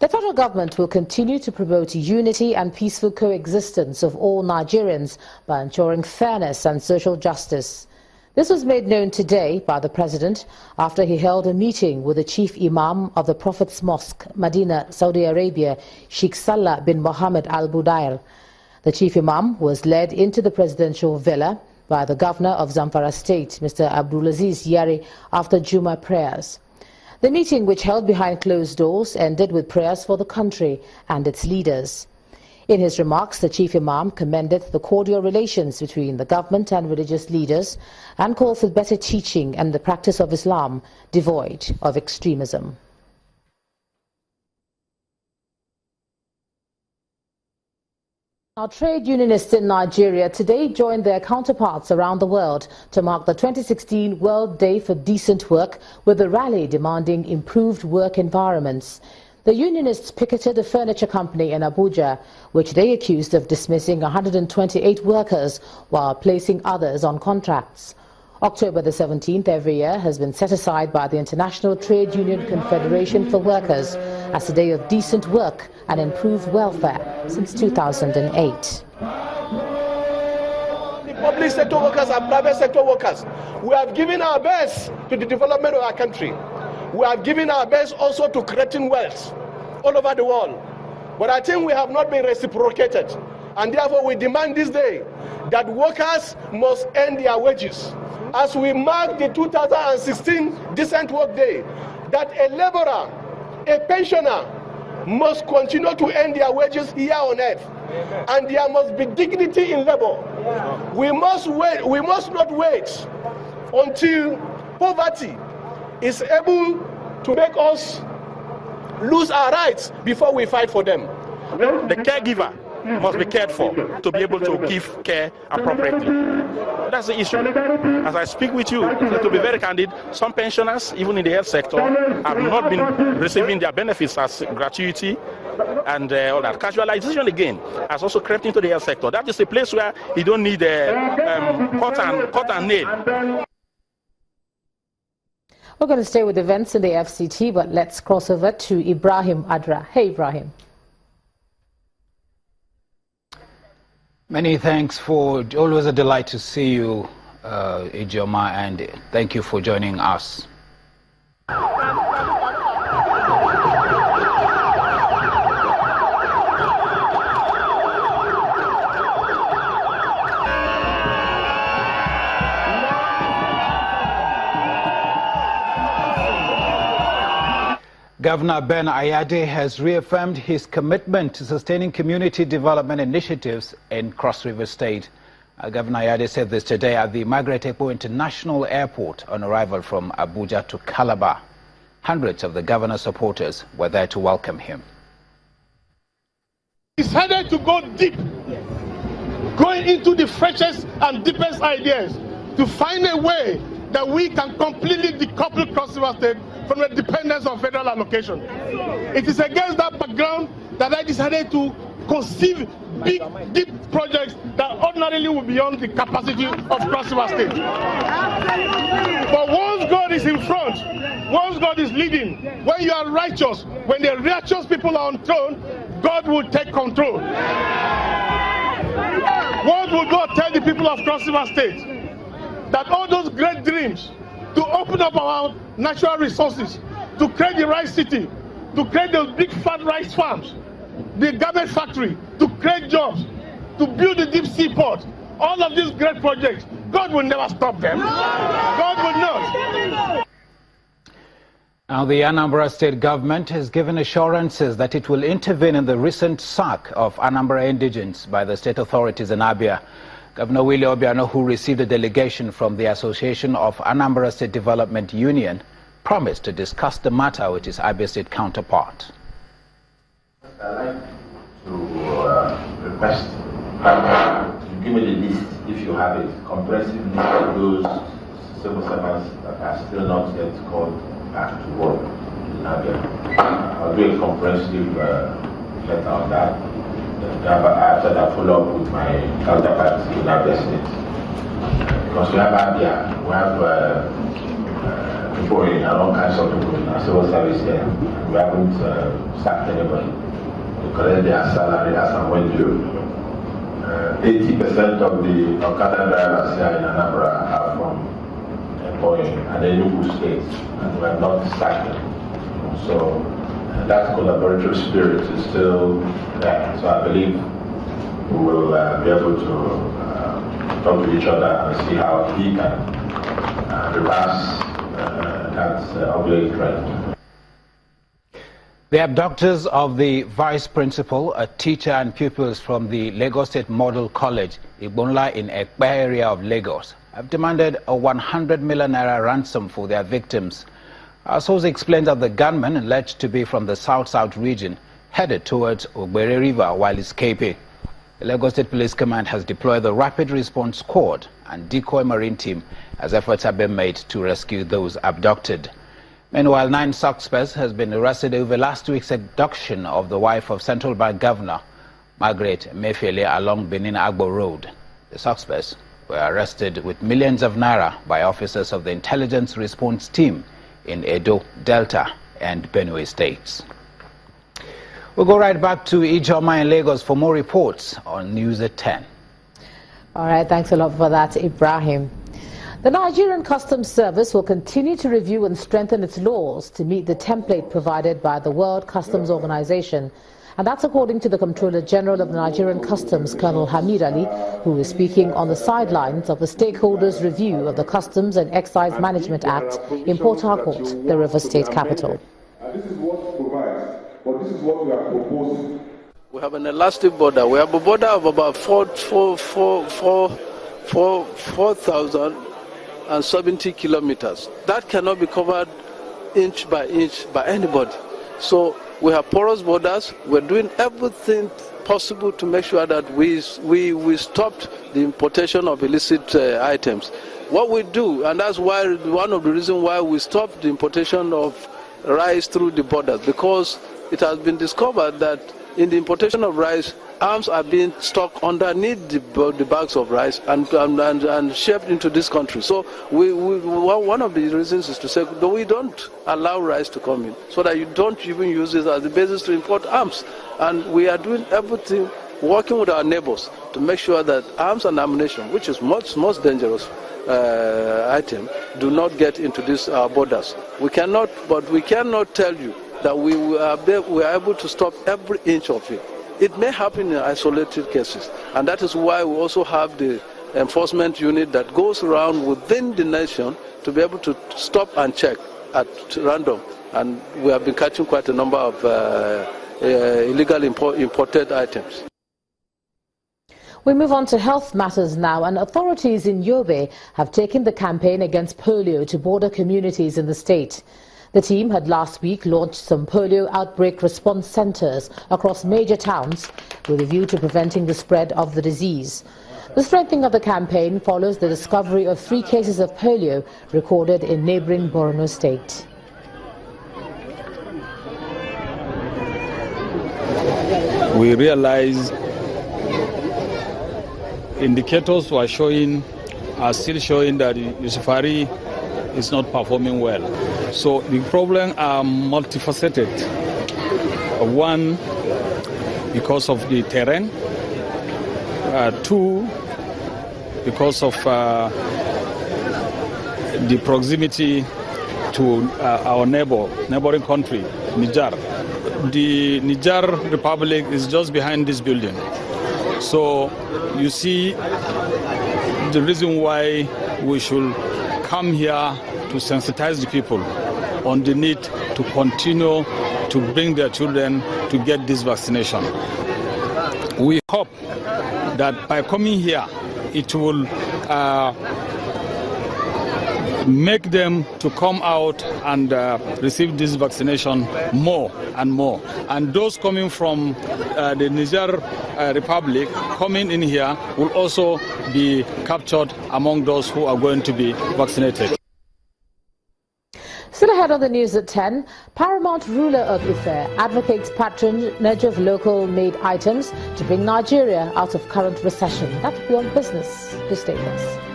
The federal government will continue to promote unity and peaceful coexistence of all Nigerians by ensuring fairness and social justice. This was made known today by the President after he held a meeting with the Chief Imam of the Prophet's Mosque, Medina, Saudi Arabia, Sheikh Salah bin Mohammed Al Budair. The Chief Imam was led into the presidential villa by the Governor of Zamfara State, Mr. Abdulaziz Yari, after Juma prayers. The meeting, which held behind closed doors, ended with prayers for the country and its leaders. In his remarks, the Chief Imam commended the cordial relations between the government and religious leaders and called for better teaching and the practice of Islam devoid of extremism. Our trade unionists in Nigeria today joined their counterparts around the world to mark the 2016 World Day for Decent Work with a rally demanding improved work environments. The unionists picketed a furniture company in Abuja, which they accused of dismissing 128 workers while placing others on contracts. October the 17th every year has been set aside by the International Trade Union Confederation for Workers as a day of decent work and improved welfare since 2008. The public sector workers and private sector workers, we have given our best to the development of our country. We have given our best also to creating wealth all over the world. But I think we have not been reciprocated. And therefore we demand this day that workers must earn their wages. As we mark the 2016 Decent Work Day, that a laborer, a pensioner, must continue to earn their wages here on earth. And there must be dignity in labor. We must not wait until poverty is able to make us lose our rights before we fight for them. The caregiver must be cared for to be able to give care appropriately. That's the issue. As I speak with you, to be very candid, some pensioners, even in the health sector, have not been receiving their benefits as gratuity and all that. Casualization again has also crept into the health sector. That is a place where you don't need cut and nail. We're going to stay with events in the FCT, but let's cross over to Ibrahim Adra. Hey, Ibrahim. Many thanks. For always a delight to see you, Ijoma, and thank you for joining us. Governor Ben Ayade has reaffirmed his commitment to sustaining community development initiatives in Cross River State. Governor Ayade said this today at the Margaret Ekpo International Airport on arrival from Abuja to Calabar. Hundreds of the governor's supporters were there to welcome him. He decided to go deep, going into the freshest and deepest ideas to find a way that we can completely decouple Cross River State from the dependence on federal allocation. It is against that background that I decided to conceive big, deep projects that ordinarily will be beyond the capacity of Cross River State. But once God is in front, once God is leading, when you are righteous, when the righteous people are on throne, God will take control. What will God tell the people of Cross River State? That all those great dreams to open up our natural resources, to create the rice city, to create those big fat rice farms, the garment factory, to create jobs, to build the deep sea port, all of these great projects, God will never stop them. God will not. Now, the Anambra State government has given assurances that it will intervene in the recent sack of Anambra indigents by the state authorities in Abia. Governor Willie Obiano, who received a delegation from the Association of Anambra State Development Union, promised to discuss the matter with his Abia State counterpart. I'd like to request to give me the list, if you have it, comprehensive list of those civil servants that are still not yet called back to work in Abia. I'll do a comprehensive letter on that. After that, follow up with my counterparts in Abia State. Because we have Abia, we have employing all kinds of people in our civil service here. We haven't sacked anybody to collect their salary as and when due. 80% of the Okada drivers here in Anambra are from employing and Enugu State, and we have not sacked them. So that collaborative spirit is still there. So I believe we will be able to talk to each other and see how he can reverse that ugly trend. The abductors of the vice principal, a teacher and pupils from the Lagos State Model College, Igbonla in Ekpe area of Lagos, have demanded a 100 million naira ransom for their victims. Our source explains that the gunman, alleged to be from the South-South region, headed towards Ogbere River while escaping. The Lagos State Police Command has deployed the Rapid Response Squad and Decoy Marine Team as efforts have been made to rescue those abducted. Meanwhile, 9 suspects has been arrested over last week's abduction of the wife of Central Bank Governor Margaret Emefiele along Benin Agbo Road. The suspects were arrested with millions of naira by officers of the Intelligence Response Team in Edo, Delta and Benue states. We'll go right back to Ijoma in Lagos for more reports on News at 10. All right, thanks a lot for that, Ibrahim. The Nigerian Customs Service will continue to review and strengthen its laws to meet the template provided by the World Customs Organization. And that's according to the Comptroller General of the Nigerian Customs, Colonel Hamid Ali, who is speaking on the sidelines of the stakeholders' review of the Customs and Excise Management Act in Port Harcourt, the River State capital. This is what provides, but this is what we are proposing. We have an elastic border. We have a border of about 4,070 kilometers. That cannot be covered inch by inch by anybody. So we have porous borders. We're doing everything possible to make sure that we stopped the importation of illicit items. What we do, and that's why one of the reasons why we stopped the importation of rice through the borders, because it has been discovered that in the importation of rice, arms are being stocked underneath the bags of rice and shipped into this country. So one of the reasons is to say that we don't allow rice to come in, so that you don't even use this as the basis to import arms. And we are doing everything, working with our neighbors to make sure that arms and ammunition, which is most dangerous item, do not get into these borders. We cannot tell you that we are able to stop every inch of it. It may happen in isolated cases, and that is why we also have the enforcement unit that goes around within the nation to be able to stop and check at random. And we have been catching quite a number of illegal imported items. We move on to health matters now, and authorities in Yobe have taken the campaign against polio to border communities in the state. The team had last week launched some polio outbreak response centers across major towns with a view to preventing the spread of the disease. The strengthening of the campaign follows the discovery of 3 cases of polio recorded in neighboring Borno state. We realize indicators are still showing that Yusufari is not performing well. So the problems are multifaceted. One, because of the terrain. 2, because of the proximity to our neighboring country, Niger. The Niger Republic is just behind this building. So you see the reason why we should come here to sensitize the people on the need to continue to bring their children to get this vaccination. We hope that by coming here, it will make them to come out and receive this vaccination more and more. And those coming from the Niger Republic coming in here will also be captured among those who are going to be vaccinated. Still ahead on the news at 10, Paramount ruler of Ife advocates patronage of local-made items to bring Nigeria out of current recession. That's beyond business. Please stay with us.